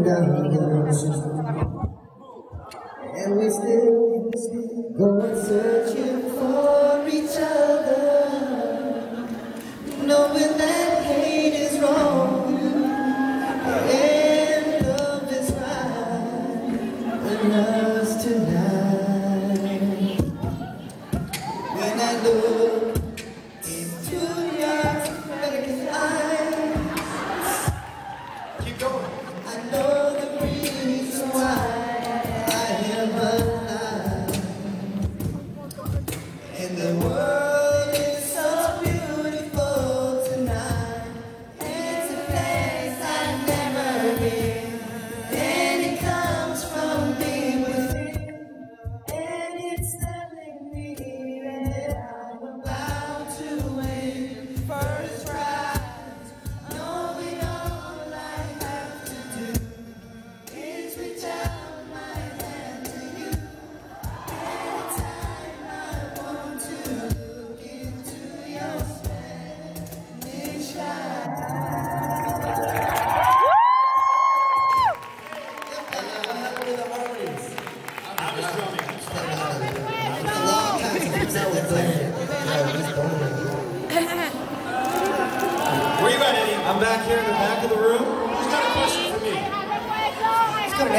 knows. And we still go and searching for each other, knowing that hate is wrong and love is right in us tonight. When I look into your American eyes, keep going. I know the reason why I am alive, and the world is so beautiful tonight. It's a place I've never been, and it comes from deep within, and it's telling me that I'm about to win first prize. Knowing all I have to do is reach out my hand to you. Anytime I want to look into your Spanish eyes. What happened to the harmonies? I was drumming. It's a long time since that was playing. Where you at, Eddie? I'm back here in the back of the room. Who's got a question for me? It's got an